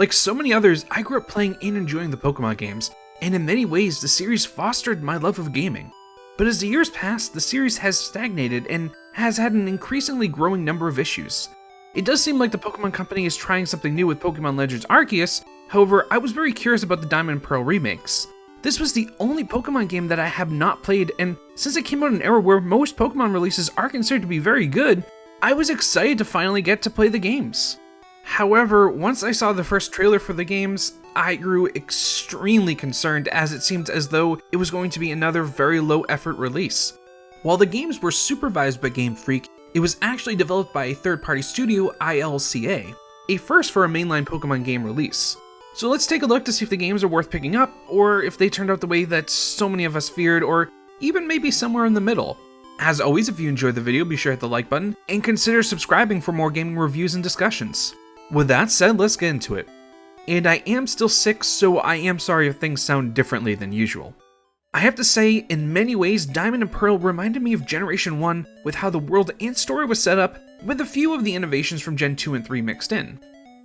Like so many others, I grew up playing and enjoying the Pokemon games, and in many ways the series fostered my love of gaming. But as the years passed, the series has stagnated and has had an increasingly growing number of issues. It does seem like the Pokemon Company is trying something new with Pokemon Legends Arceus. However, I was very curious about the Diamond and Pearl remakes. This was the only Pokemon game that I have not played, and since it came out in an era where most Pokemon releases are considered to be very good, I was excited to finally get to play the games. However, once I saw the first trailer for the games, I grew extremely concerned as it seemed as though it was going to be another very low effort release. While the games were supervised by Game Freak, it was actually developed by a third-party studio, ICLA, a first for a mainline Pokemon game release. So let's take a look to see if the games are worth picking up, or if they turned out the way that so many of us feared, or even maybe somewhere in the middle. As always, if you enjoyed the video, be sure to hit the like button, and consider subscribing for more gaming reviews and discussions. With that said, let's get into it. And I am still sick, so I am sorry if things sound differently than usual. I have to say, in many ways, Diamond and Pearl reminded me of Generation 1 with how the world and story was set up, with a few of the innovations from Gen 2 and 3 mixed in.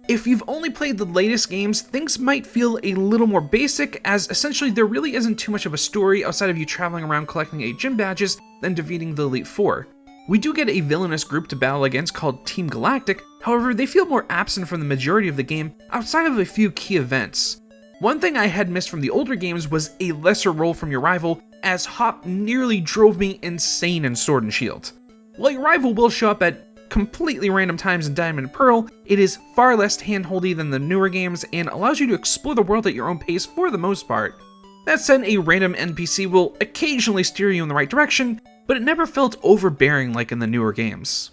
If you've only played the latest games, things might feel a little more basic, as essentially there really isn't too much of a story outside of you traveling around collecting 8 gym badges, then defeating the Elite Four. We do get a villainous group to battle against called Team Galactic, however they feel more absent from the majority of the game outside of a few key events. One thing I had missed from the older games was a lesser role from your rival, as Hop nearly drove me insane in Sword and Shield. While your rival will show up at completely random times in Diamond and Pearl, it is far less handholdy than the newer games and allows you to explore the world at your own pace for the most part. That said, a random NPC will occasionally steer you in the right direction, but it never felt overbearing like in the newer games.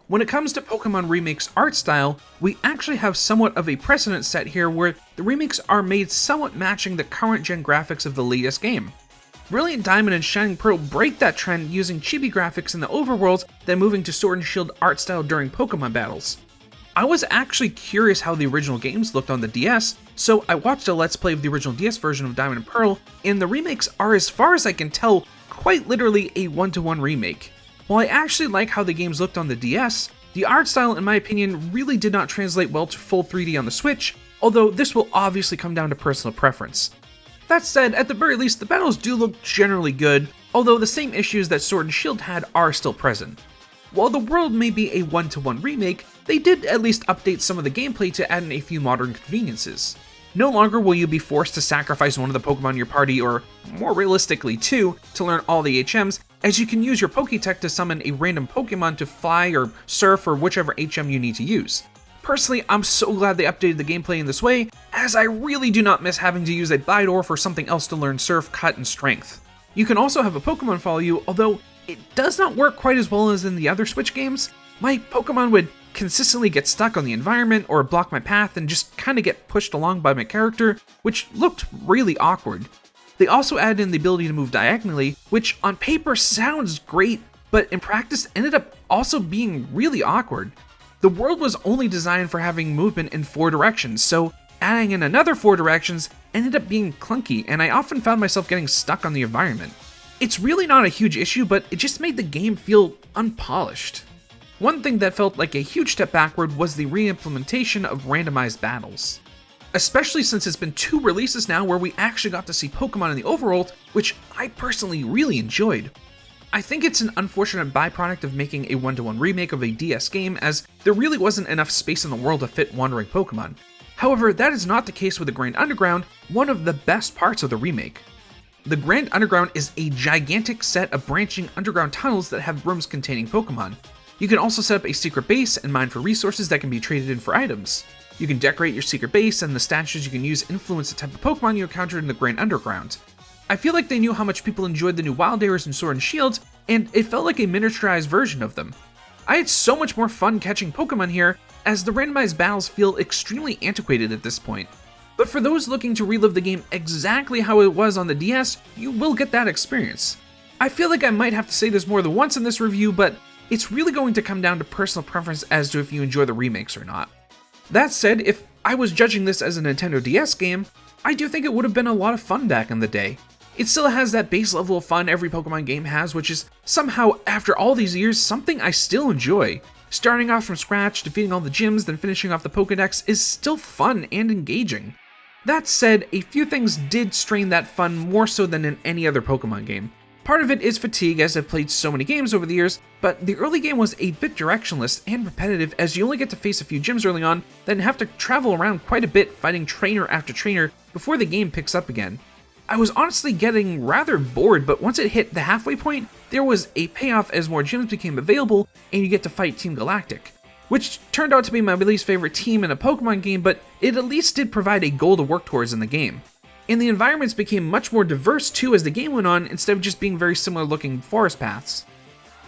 When it comes to Pokemon Remakes art style, we actually have somewhat of a precedent set here where the remakes are made somewhat matching the current gen graphics of the latest game. Brilliant Diamond and Shining Pearl break that trend using chibi graphics in the overworld, then moving to Sword and Shield art style during Pokemon battles. I was actually curious how the original games looked on the DS, so I watched a Let's Play of the original DS version of Diamond and Pearl, and the remakes are, as far as I can tell, quite literally a one-to-one remake. While I actually like how the games looked on the DS, the art style in my opinion really did not translate well to full 3D on the Switch, although this will obviously come down to personal preference. That said, at the very least, the battles do look generally good, although the same issues that Sword and Shield had are still present. While the world may be a one-to-one remake, they did at least update some of the gameplay to add in a few modern conveniences. No longer will you be forced to sacrifice one of the Pokemon in your party, or more realistically two, to learn all the HMs, as you can use your Pokétech to summon a random Pokemon to fly or surf or whichever HM you need to use. Personally, I'm so glad they updated the gameplay in this way, as I really do not miss having to use a Bidorf or something else to learn Surf, Cut, and Strength. You can also have a Pokemon follow you, although it does not work quite as well as in the other Switch games. My Pokemon would consistently get stuck on the environment or block my path and just kinda get pushed along by my character, which looked really awkward. They also added in the ability to move diagonally, which on paper sounds great, but in practice ended up also being really awkward. The world was only designed for having movement in 4 directions, so adding in another 4 directions ended up being clunky, and I often found myself getting stuck on the environment. It's really not a huge issue, but it just made the game feel unpolished. One thing that felt like a huge step backward was the re-implementation of Randomized Battles. Especially since it's been 2 releases now where we actually got to see Pokemon in the overworld, which I personally really enjoyed. I think it's an unfortunate byproduct of making a one-to-one remake of a DS game, as there really wasn't enough space in the world to fit wandering Pokemon. However, that is not the case with the Grand Underground, one of the best parts of the remake. The Grand Underground is a gigantic set of branching underground tunnels that have rooms containing Pokemon. You can also set up a secret base and mine for resources that can be traded in for items. You can decorate your secret base, and the statues you can use influence the type of Pokemon you encounter in the Grand Underground. I feel like they knew how much people enjoyed the new wild areas in Sword and Shield, and it felt like a miniaturized version of them. I had so much more fun catching Pokemon here, as the randomized battles feel extremely antiquated at this point. But for those looking to relive the game exactly how it was on the DS, you will get that experience. I feel like I might have to say this more than once in this review, but it's really going to come down to personal preference as to if you enjoy the remakes or not. That said, if I was judging this as a Nintendo DS game, I do think it would have been a lot of fun back in the day. It still has that base level of fun every Pokemon game has, which is somehow, after all these years, something I still enjoy. Starting off from scratch, defeating all the gyms, then finishing off the Pokédex is still fun and engaging. That said, a few things did strain that fun more so than in any other Pokemon game. Part of it is fatigue, as I've played so many games over the years, but the early game was a bit directionless and repetitive, as you only get to face a few gyms early on, then have to travel around quite a bit fighting trainer after trainer before the game picks up again. I was honestly getting rather bored, but once it hit the halfway point, there was a payoff as more gyms became available and you get to fight Team Galactic, which turned out to be my least favorite team in a Pokemon game, but it at least did provide a goal to work towards in the game. And the environments became much more diverse too as the game went on, instead of just being very similar looking forest paths.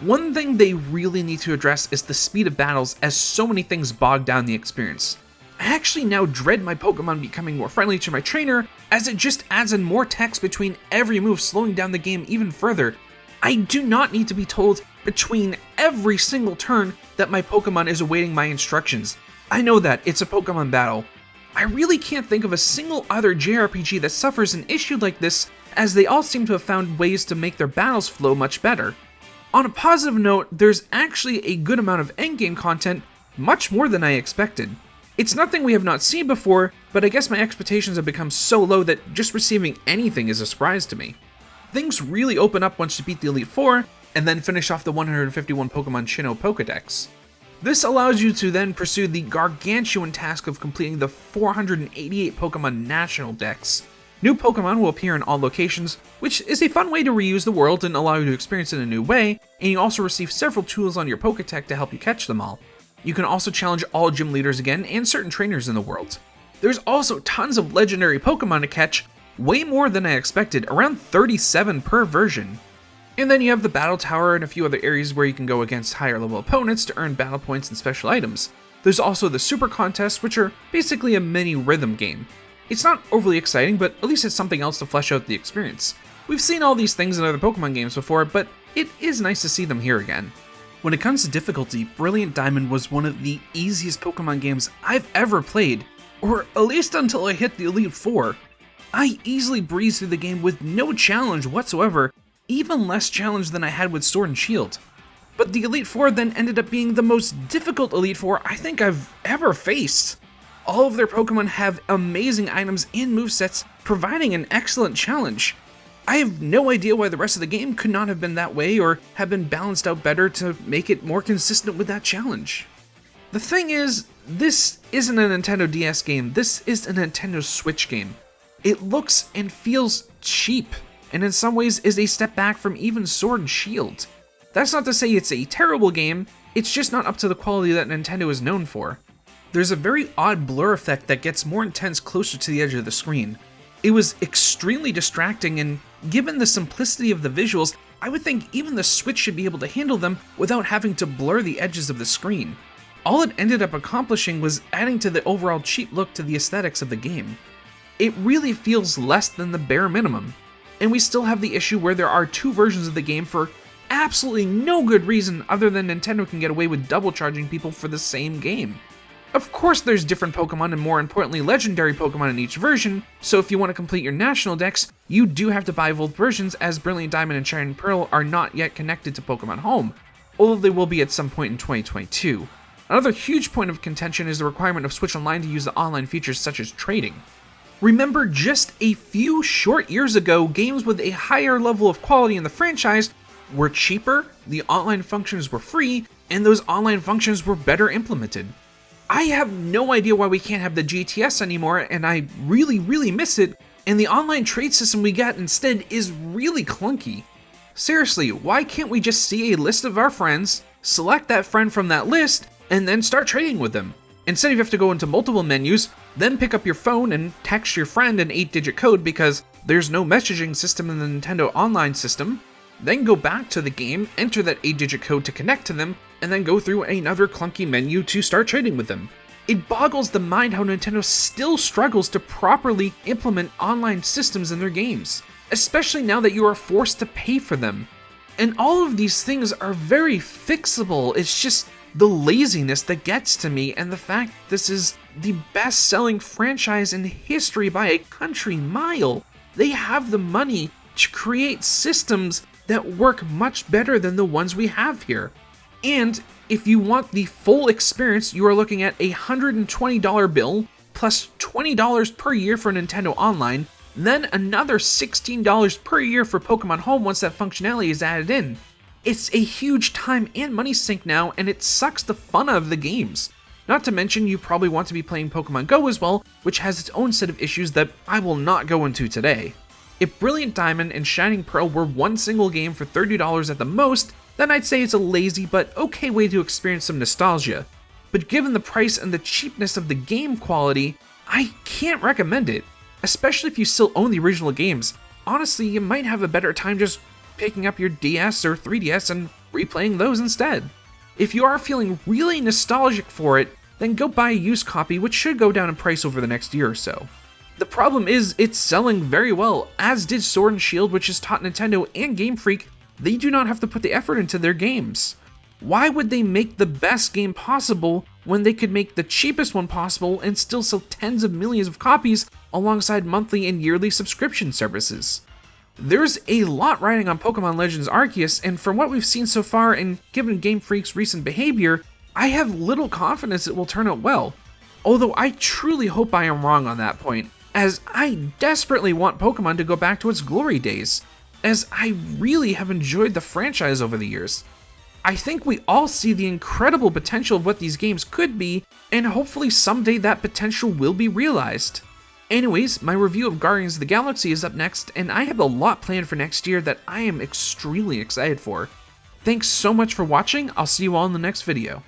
One thing they really need to address is the speed of battles, as so many things bog down the experience. I actually now dread my Pokemon becoming more friendly to my trainer, as it just adds in more text between every move, slowing down the game even further. I do not need to be told between every single turn that my Pokemon is awaiting my instructions. I know that, it's a Pokemon battle. I really can't think of a single other JRPG that suffers an issue like this, as they all seem to have found ways to make their battles flow much better. On a positive note, there's actually a good amount of endgame content, much more than I expected. It's nothing we have not seen before, but I guess my expectations have become so low that just receiving anything is a surprise to me. Things really open up once you beat the Elite Four, and then finish off the 151 Pokemon Sinnoh Pokédex. This allows you to then pursue the gargantuan task of completing the 488 Pokemon National Dex. New Pokemon will appear in all locations, which is a fun way to reuse the world and allow you to experience it in a new way, and you also receive several tools on your Poketech to help you catch them all. You can also challenge all gym leaders again and certain trainers in the world. There's also tons of legendary Pokemon to catch, way more than I expected, around 37 per version. And then you have the Battle Tower and a few other areas where you can go against higher level opponents to earn battle points and special items. There's also the Super Contests, which are basically a mini rhythm game. It's not overly exciting, but at least it's something else to flesh out the experience. We've seen all these things in other Pokemon games before, but it is nice to see them here again. When it comes to difficulty, Brilliant Diamond was one of the easiest Pokemon games I've ever played, or at least until I hit the Elite Four. I easily breezed through the game with no challenge whatsoever, even less challenge than I had with Sword and Shield. But the Elite Four then ended up being the most difficult Elite Four I think I've ever faced. All of their Pokemon have amazing items and movesets, providing an excellent challenge. I have no idea why the rest of the game could not have been that way or have been balanced out better to make it more consistent with that challenge. The thing is, this isn't a Nintendo DS game, this is a Nintendo Switch game. It looks and feels cheap, and in some ways is a step back from even Sword and Shield. That's not to say it's a terrible game, it's just not up to the quality that Nintendo is known for. There's a very odd blur effect that gets more intense closer to the edge of the screen. It was extremely distracting, and given the simplicity of the visuals, I would think even the Switch should be able to handle them without having to blur the edges of the screen. All it ended up accomplishing was adding to the overall cheap look to the aesthetics of the game. It really feels less than the bare minimum. And we still have the issue where there are two versions of the game for absolutely no good reason other than Nintendo can get away with double charging people for the same game. Of course there's different Pokemon and more importantly legendary Pokemon in each version, so if you want to complete your National Dex, you do have to buy both versions as Brilliant Diamond and Shining Pearl are not yet connected to Pokemon Home, although they will be at some point in 2022. Another huge point of contention is the requirement of Switch Online to use the online features such as trading. Remember, just a few short years ago, games with a higher level of quality in the franchise were cheaper, the online functions were free, and those online functions were better implemented. I have no idea why we can't have the GTS anymore, and I really miss it, and the online trade system we got instead is really clunky. Seriously, why can't we just see a list of our friends, select that friend from that list, and then start trading with them? Instead you have to go into multiple menus, then pick up your phone and text your friend an 8-digit code because there's no messaging system in the Nintendo Online system, then go back to the game, enter that 8-digit code to connect to them, and then go through another clunky menu to start trading with them. It boggles the mind how Nintendo still struggles to properly implement online systems in their games, especially now that you are forced to pay for them. And all of these things are very fixable, it's just the laziness that gets to me, and the fact this is the best-selling franchise in history by a country mile. They have the money to create systems that work much better than the ones we have here. And if you want the full experience, you are looking at a $120 bill plus $20 per year for Nintendo Online, then another $16 per year for Pokemon Home once that functionality is added in. It's a huge time and money sink now, and it sucks the fun out of the games. Not to mention, you probably want to be playing Pokemon Go as well, which has its own set of issues that I will not go into today. If Brilliant Diamond and Shining Pearl were one single game for $30 at the most, then I'd say it's a lazy but okay way to experience some nostalgia. But given the price and the cheapness of the game quality, I can't recommend it, especially if you still own the original games. Honestly, you might have a better time just picking up your DS or 3DS and replaying those instead. If you are feeling really nostalgic for it, then go buy a used copy, which should go down in price over the next year or so. The problem is, it's selling very well, as did Sword and Shield, which has taught Nintendo and Game Freak they do not have to put the effort into their games. Why would they make the best game possible when they could make the cheapest one possible and still sell tens of millions of copies alongside monthly and yearly subscription services? There's a lot riding on Pokemon Legends Arceus, and from what we've seen so far and given Game Freak's recent behavior, I have little confidence it will turn out well. Although I truly hope I am wrong on that point, as I desperately want Pokemon to go back to its glory days, as I really have enjoyed the franchise over the years. I think we all see the incredible potential of what these games could be, and hopefully someday that potential will be realized. Anyways, my review of Guardians of the Galaxy is up next, and I have a lot planned for next year that I am extremely excited for. Thanks so much for watching, I'll see you all in the next video.